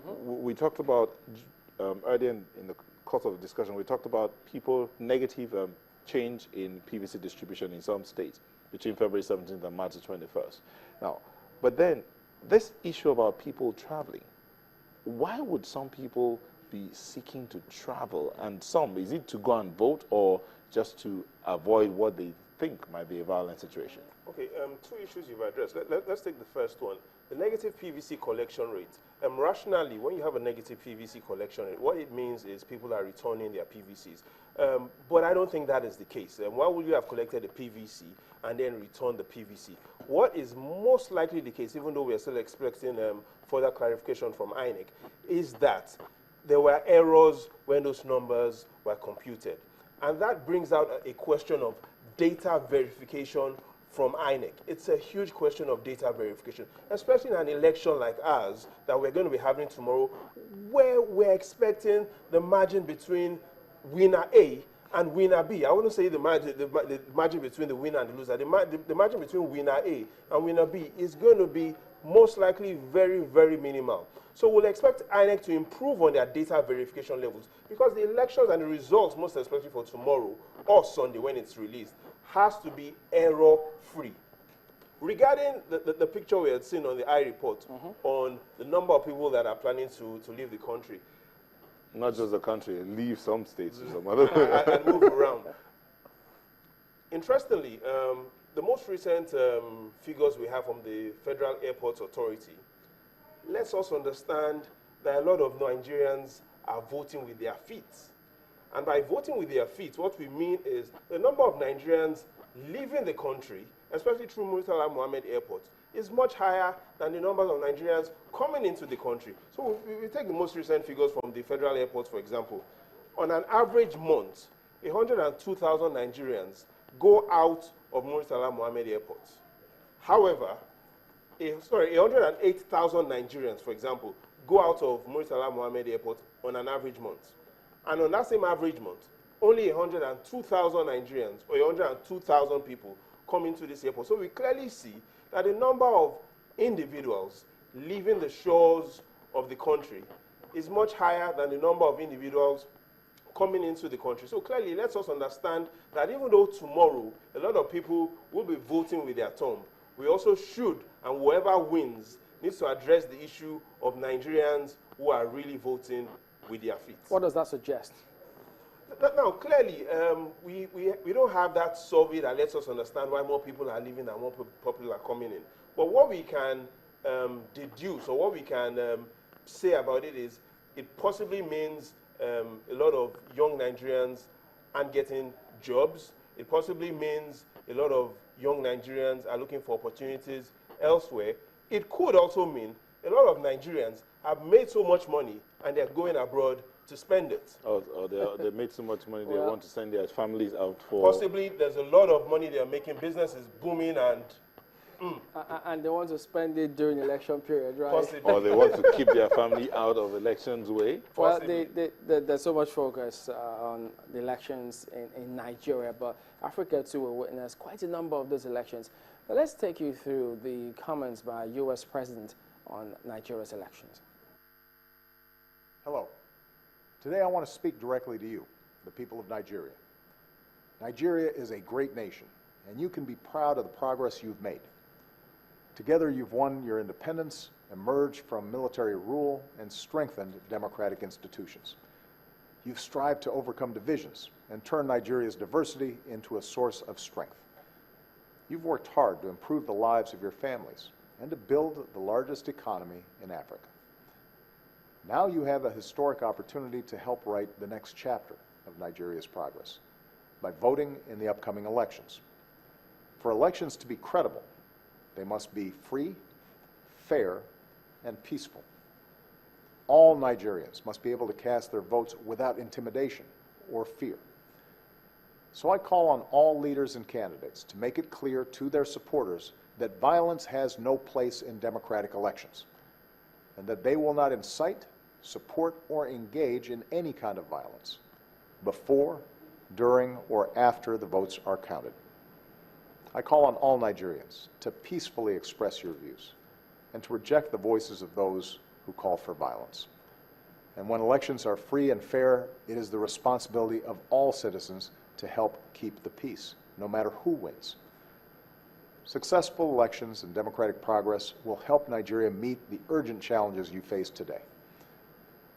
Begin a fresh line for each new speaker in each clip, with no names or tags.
We talked about, earlier in the course of the discussion, we talked about people, negative change in PVC distribution in some states between February 17th and March 21st. Now, but then this issue about people traveling, why would some people be seeking to travel? And some, is it to go and vote or just to avoid what they think might be a violent situation?
Okay, two issues you've addressed. Let's take the first one. The negative PVC collection rate. Rationally, when you have a negative PVC collection rate, what it means is people are returning their PVCs. But I don't think that is the case. Why would you have collected a PVC and then return the PVC? What is most likely the case, even though we are still expecting further clarification from INEC, is that there were errors when those numbers were computed. And that brings out a question of data verification from INEC. It's a huge question of data verification, especially in an election like ours that we're going to be having tomorrow, where we're expecting the margin between winner A and winner B. I wouldn't say the margin between the winner and the loser. The margin between winner A and winner B is going to be most likely very, very minimal. So we'll expect INEC to improve on their data verification levels, because the elections and the results, most especially for tomorrow or Sunday when it's released, has to be error-free. Regarding the picture we had seen on the I-report on the number of people that are planning to leave the country.
Not just the country, leave some states or some other.
and move around. Interestingly, the most recent figures we have from the Federal Airports Authority lets us understand that a lot of Nigerians are voting with their feet. And by voting with their feet, what we mean is the number of Nigerians leaving the country, especially through Murtala Mohammed Airport, is much higher than the numbers of Nigerians coming into the country. So we take the most recent figures from the federal airports, for example. On an average month, 102,000 Nigerians go out of Murtala Mohammed Airport. However, 108,000 Nigerians, for example, go out of Murtala Mohammed Airport on an average month. And on that same average month, only 102,000 Nigerians or 102,000 people come into this airport. So we clearly see that the number of individuals leaving the shores of the country is much higher than the number of individuals coming into the country. So clearly it lets us understand that even though tomorrow a lot of people will be voting with their thumb, we also should, and whoever wins needs to address the issue of Nigerians who are really voting with their feet.
What does that suggest?
Now, clearly, we don't have that survey that lets us understand why more people are leaving and more people are coming in. But what we can deduce, or what we can say about it is, it possibly means a lot of young Nigerians aren't getting jobs. It possibly means a lot of young Nigerians are looking for opportunities elsewhere. It could also mean a lot of Nigerians have made so much money and they're going abroad to spend it.
Or they made so much money they want to send their families out for...
Possibly there's a lot of money they're making, business is booming, and...
And they want to spend it during election period, right?
Possibly.
Or they want to keep their family out of elections way.
Well, there's so much focus on the elections in Nigeria, but Africa too will witness quite a number of those elections. But let's take you through the comments by U.S. President on Nigeria's elections.
Hello. Today I want to speak directly to you, the people of Nigeria. Nigeria is a great nation, and you can be proud of the progress you've made. Together you've won your independence, emerged from military rule, and strengthened democratic institutions. You've strived to overcome divisions and turn Nigeria's diversity into a source of strength. You've worked hard to improve the lives of your families and to build the largest economy in Africa. Now you have a historic opportunity to help write the next chapter of Nigeria's progress by voting in the upcoming elections. For elections to be credible, they must be free, fair, and peaceful. All Nigerians must be able to cast their votes without intimidation or fear. So I call on all leaders and candidates to make it clear to their supporters that violence has no place in democratic elections, and that they will not incite, support, or engage in any kind of violence before, during, or after the votes are counted. I call on all Nigerians to peacefully express your views and to reject the voices of those who call for violence. And when elections are free and fair, it is the responsibility of all citizens to help keep the peace, no matter who wins. Successful elections and democratic progress will help Nigeria meet the urgent challenges you face today.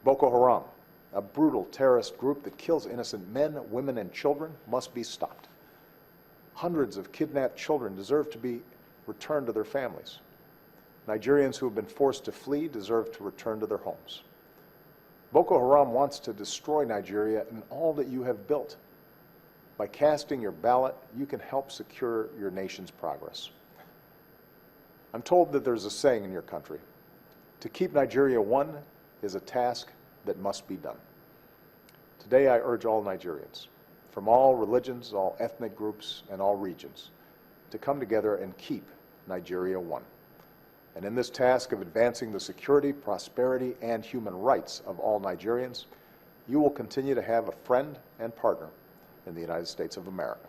Boko Haram, a brutal terrorist group that kills innocent men, women, and children, must be stopped. Hundreds of kidnapped children deserve to be returned to their families. Nigerians who have been forced to flee deserve to return to their homes. Boko Haram wants to destroy Nigeria and all that you have built. By casting your ballot, you can help secure your nation's progress. I'm told that there's a saying in your country, to keep Nigeria one is a task that must be done. Today, I urge all Nigerians, from all religions, all ethnic groups, and all regions, to come together and keep Nigeria one. And in this task of advancing the security, prosperity, and human rights of all Nigerians, you will continue to have a friend and partner in the United States of America.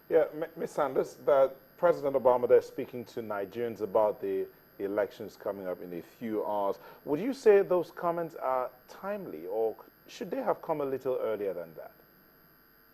Yeah, Ms. Sanders, that President Obama there speaking to Nigerians about the elections coming up in a few hours. Would you say those comments are timely, or should they have come a little earlier than that?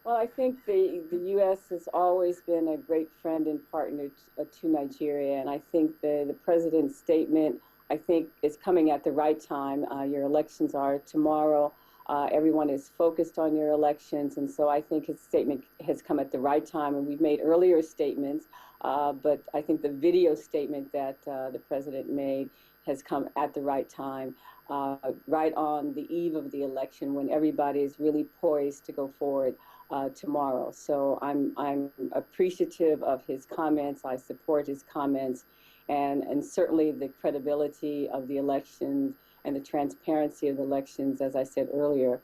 Well, I think the U.S. has always been a great friend and partner to Nigeria, and I think the president's statement, I think, is coming at the right time. Your elections are tomorrow. Everyone is focused on your elections, and so I think his statement has come at the right time. And we've made earlier statements, but I think the video statement that the president made has come at the right time, right on the eve of the election when everybody is really poised to go forward tomorrow. So I'm appreciative of his comments. I support his comments, and certainly the credibility of the elections and the transparency of the elections, as I said earlier,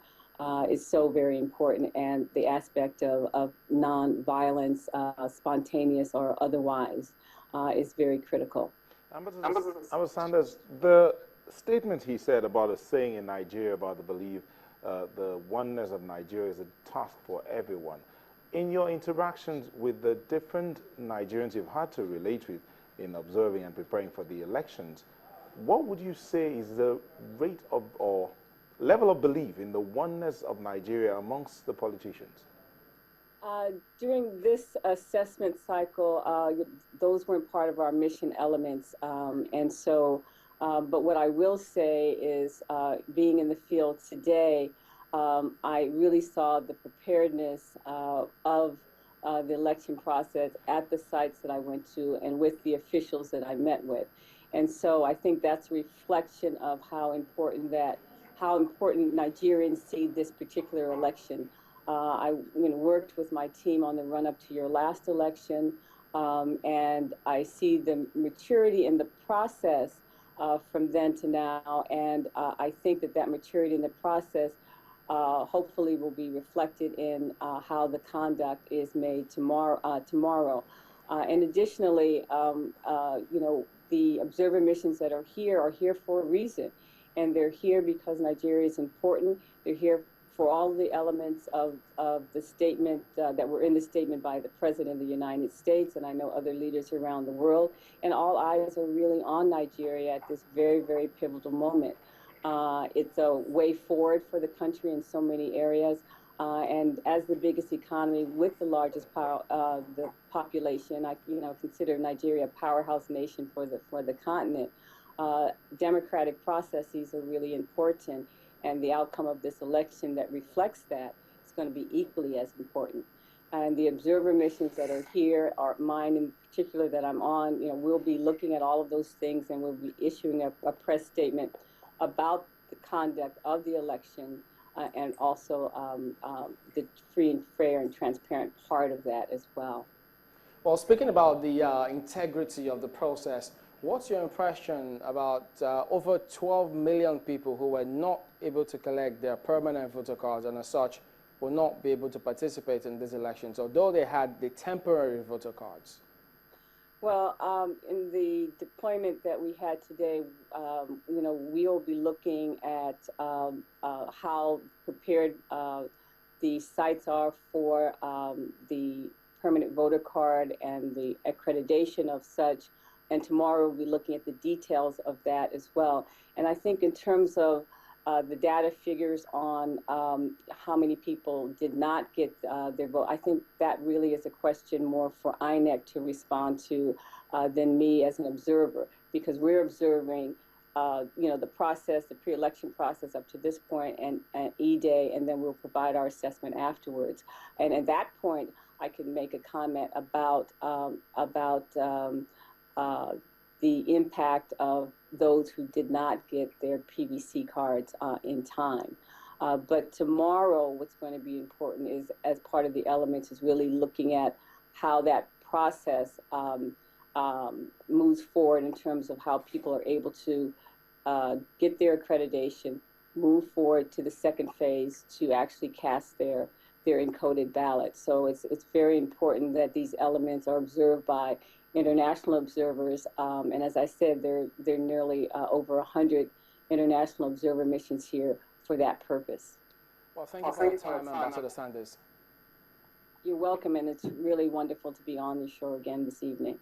is so very important, and the aspect of non-violence, spontaneous or otherwise, is very critical.
Ambassador Sanders, the statement he said about a saying in Nigeria about the belief the oneness of Nigeria is a task for everyone. In your interactions with the different Nigerians you've had to relate with in observing and preparing for the elections, what would you say is the rate of or level of belief in the oneness of Nigeria amongst the politicians?
During this assessment cycle, those weren't part of our mission elements, and so but what I will say is, being in the field today, I really saw the preparedness of the election process at the sites that I went to and with the officials that I met with. And so I think that's a reflection of how important Nigerians see this particular election. I worked with my team on the run-up to your last election, and I see the maturity in the process from then to now, and I think that maturity in the process hopefully will be reflected in how the conduct is made tomorrow. And additionally, the observer missions that are here for a reason, and they're here because Nigeria is important. They're here for all the elements of the statement that were in the statement by the President of the United States, and I know other leaders around the world. And all eyes are really on Nigeria at this very, very pivotal moment. It's a way forward for the country in so many areas. And as the biggest economy with the largest the population, I consider Nigeria a powerhouse nation for the continent. Democratic processes are really important, and the outcome of this election that reflects that is going to be equally as important. And the observer missions that are here, are mine in particular that I'm on, we'll be looking at all of those things, and we'll be issuing a press statement about the conduct of the election, and also the free and fair and transparent part of that as well.
Well, speaking about the integrity of the process, what's your impression about over 12 million people who were not able to collect their permanent voter cards and as such will not be able to participate in these elections, although they had the temporary voter cards?
Well, in the deployment that we had today, we'll be looking at how prepared the sites are for the permanent voter card and the accreditation of such, and tomorrow we'll be looking at the details of that as well. And I think in terms of the data figures on how many people did not get their vote, I think that really is a question more for INEC to respond to than me as an observer, because we're observing the process, the pre-election process up to this point, and E-Day, and then we'll provide our assessment afterwards. And at that point, I can make a comment about the impact of those who did not get their PVC cards in time. But tomorrow, what's going to be important is, as part of the elements, is really looking at how that process moves forward in terms of how people are able to get their accreditation, move forward to the second phase to actually cast their encoded ballot. So it's very important that these elements are observed by international observers, and as I said, there are nearly over 100 international observer missions here for that purpose.
Well, thank you for your time, Ambassador Sanders.
You're welcome, and it's really wonderful to be on the show again this evening.